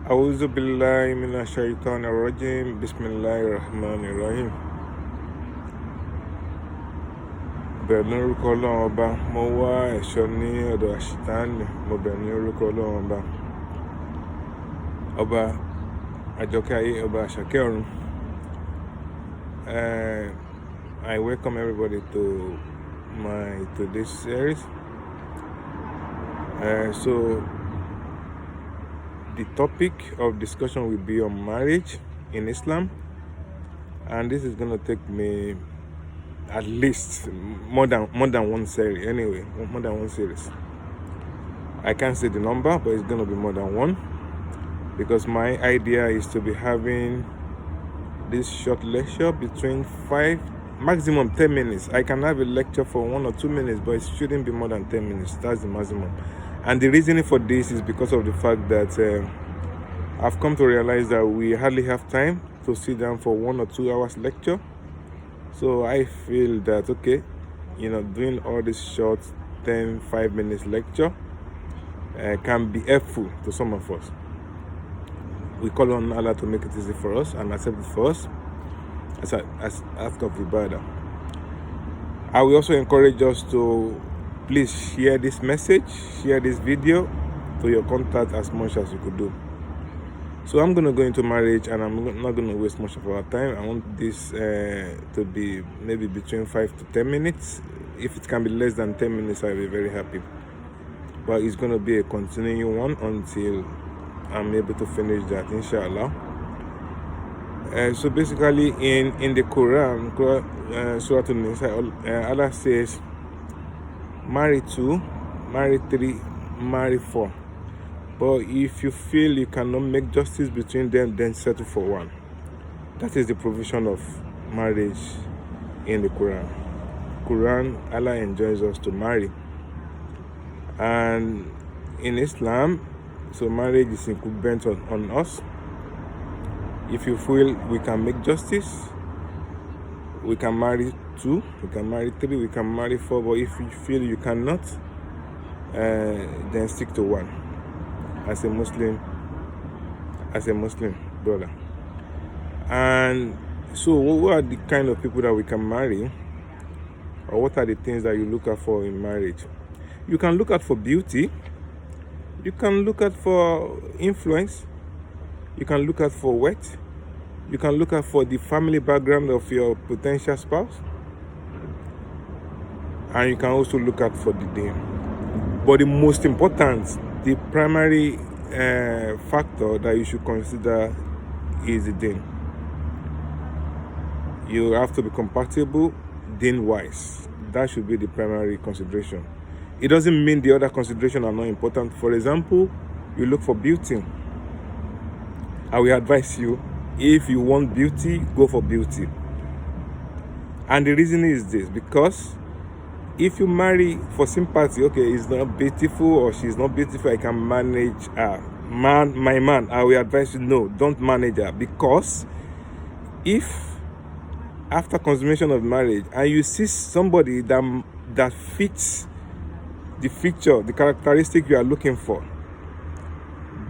A'udhu billahi minash shaitanir rajim. Bismillahir rahmanir rahim. Bẹ̀rẹ̀ ní orúkọ Ọlọ́run ọba, mo wá ẹ̀ṣọ́ ní ọ̀dọ̀ àṣìtáàní, mo bẹ̀rẹ̀ ní orúkọ Ọlọ́run ọba. Ọba àjọkẹ́ ayé, ọba àṣàkẹ́ ọ̀run. I welcome everybody to today's series. So the topic of discussion will be on marriage in Islam, and this is going to take me at least more than one series. Anyway, more than one series. I can't say the number, but it's going to be more than one, because my idea is to be having this short lecture between 5 maximum 10 minutes. I can have a lecture for 1 or 2 minutes, but it shouldn't be more than 10 minutes. That's the maximum. And the reasoning for this is because of the fact that I've come to realize that we hardly have time to sit down for 1 or 2 hours lecture. So I feel that, okay, doing all this short 5 minutes lecture can be helpful to some of us. We call on Allah to make it easy for us and accept it for us as act of ibadah. I will also encourage us to please share this message, share this video to your contact as much as you could do. So I'm going to go into marriage, and I'm not going to waste much of our time. I want this to be maybe between 5 to 10 minutes. If it can be less than 10 minutes, I'll be very happy. But it's going to be a continuing one until I'm able to finish that, inshallah. So basically, in the Quran, Surah An-Nisa, Allah says, marry 2, marry 3, marry 4. But if you feel you cannot make justice between them, then settle for 1. That is the provision of marriage in the Quran. Allah enjoins us to marry. And in Islam, so marriage is incumbent on us. If you feel we can make justice, we can marry 2, we can marry 3, we can marry 4. But if you feel you cannot, then stick to 1. As a Muslim brother. And so what are the kind of people that we can marry, or what are the things that you look out for in marriage? You can look out for beauty, you can look out for influence, you can look out for wealth, you can look out for the family background of your potential spouse, and you can also look out for the deen. But the most important, the primary factor that you should consider is the deen. You have to be compatible deen-wise. That should be the primary consideration. It doesn't mean the other considerations are not important. For example, you look for beauty. I will advise you, if you want beauty, go for beauty. And the reason is this, because if you marry for sympathy, okay, he's not beautiful or she's not beautiful, I can manage her. My man, I will advise you, no, don't manage her. Because if after consummation of marriage and you see somebody that fits the feature, the characteristic you are looking for,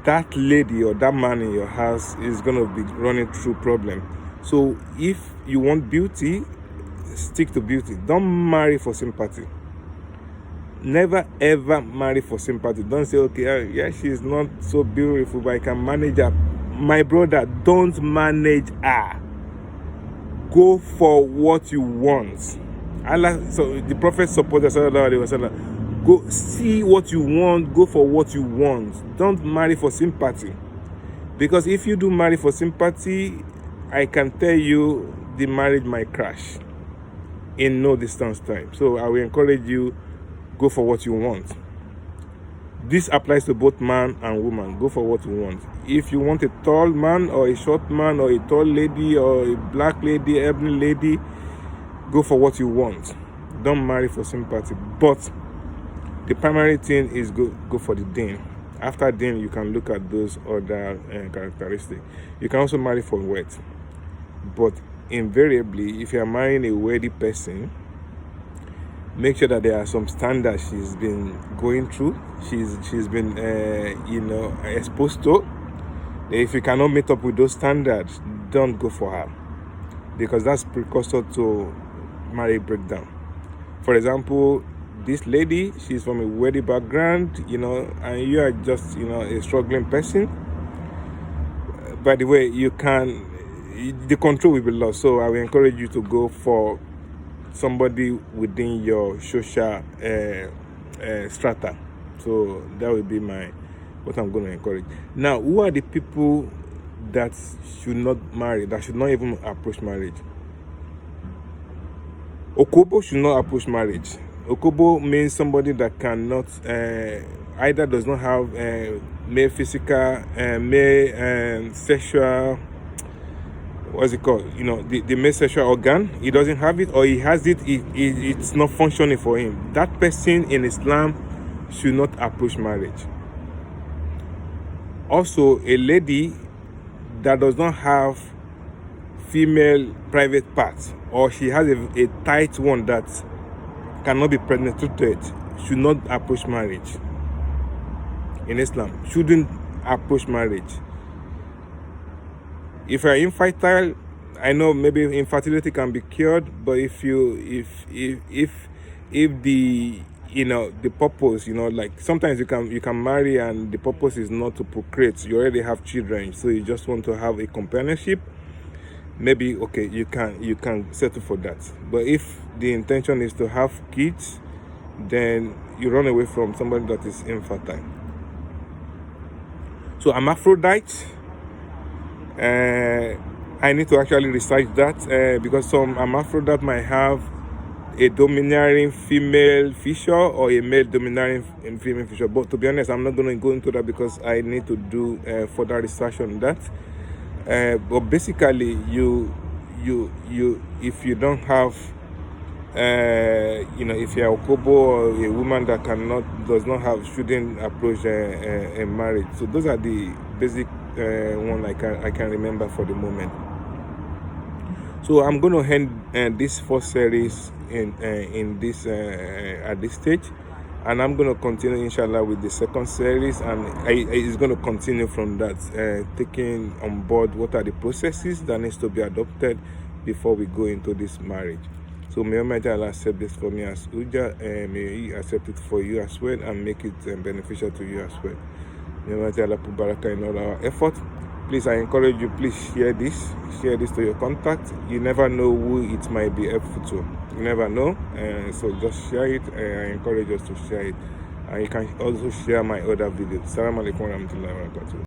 that lady or that man in your house is going to be running through problem. So if you want beauty, stick to beauty. Don't marry for sympathy. Never ever marry for sympathy. Don't say, okay, yeah, she's not so beautiful, but I can manage her. My brother, don't manage her. Go for what you want. Allah, so the Prophet supported sallallahu alaihi wasallam. Go see what you want. Go for what you want. Don't marry for sympathy, because if you do marry for sympathy, I can tell you the marriage might crash in no distance time. So I will encourage you, go for what you want. This applies to both man and woman. Go for what you want. If you want a tall man or a short man or a tall lady or a black lady, ebony lady, go for what you want. Don't marry for sympathy. But the primary thing is go for the deen. After deen, you can look at those other characteristics. You can also marry for wealth. But invariably, if you are marrying a wealthy person, make sure that there are some standards she's been going through, she's been exposed to, If you cannot meet up with those standards, don't go for her, because that's precursor to marriage breakdown. For example, this lady, she's from a wealthy background, and you are just, a struggling person. By the way, the control will be lost. So I will encourage you to go for somebody within your social strata. So that will be what I'm going to encourage. Now, who are the people that should not marry, that should not even approach marriage? Okobo should not approach marriage. Okobo means somebody that cannot, either does not have male physical, male sexual, what's it called? The male sexual organ. He doesn't have it, or he has it, it's not functioning for him. That person in Islam should not approach marriage. Also, a lady that does not have female private parts, or she has a tight one that cannot be penetrated, should not approach marriage. In Islam, shouldn't approach marriage. If you're infertile, I know maybe infertility can be cured, but if the the purpose, like sometimes you can marry and the purpose is not to procreate, you already have children, so you just want to have a companionship, maybe okay, you can settle for that. But if the intention is to have kids, then you run away from somebody that is infertile. So hermaphrodite, I need to actually research that, because some hermaphrodite might have a domineering female feature or a male domineering female feature. But to be honest, I'm not going to go into that because I need to do further research on that. But basically, if you don't have, if you're a Okobo or a woman that does not have, shouldn't approach a marriage. So those are the basic one I can remember for the moment. So I'm going to end this first series in this at this stage, and I'm going to continue inshallah with the second series, and it's going to continue from that, taking on board what are the processes that needs to be adopted before we go into this marriage. So may Almighty Allah accept this for me as Uja, and may He accept it for you as well, and make it beneficial to you as well. May Almighty Allah put barakah in all our effort. Please, I encourage you, please share this to your contact. You never know who it might be helpful to. You never know, so just share it. I encourage us to share it. And you can also share my other videos. Assalamu alaikum warahmatullahi wabarakatuh.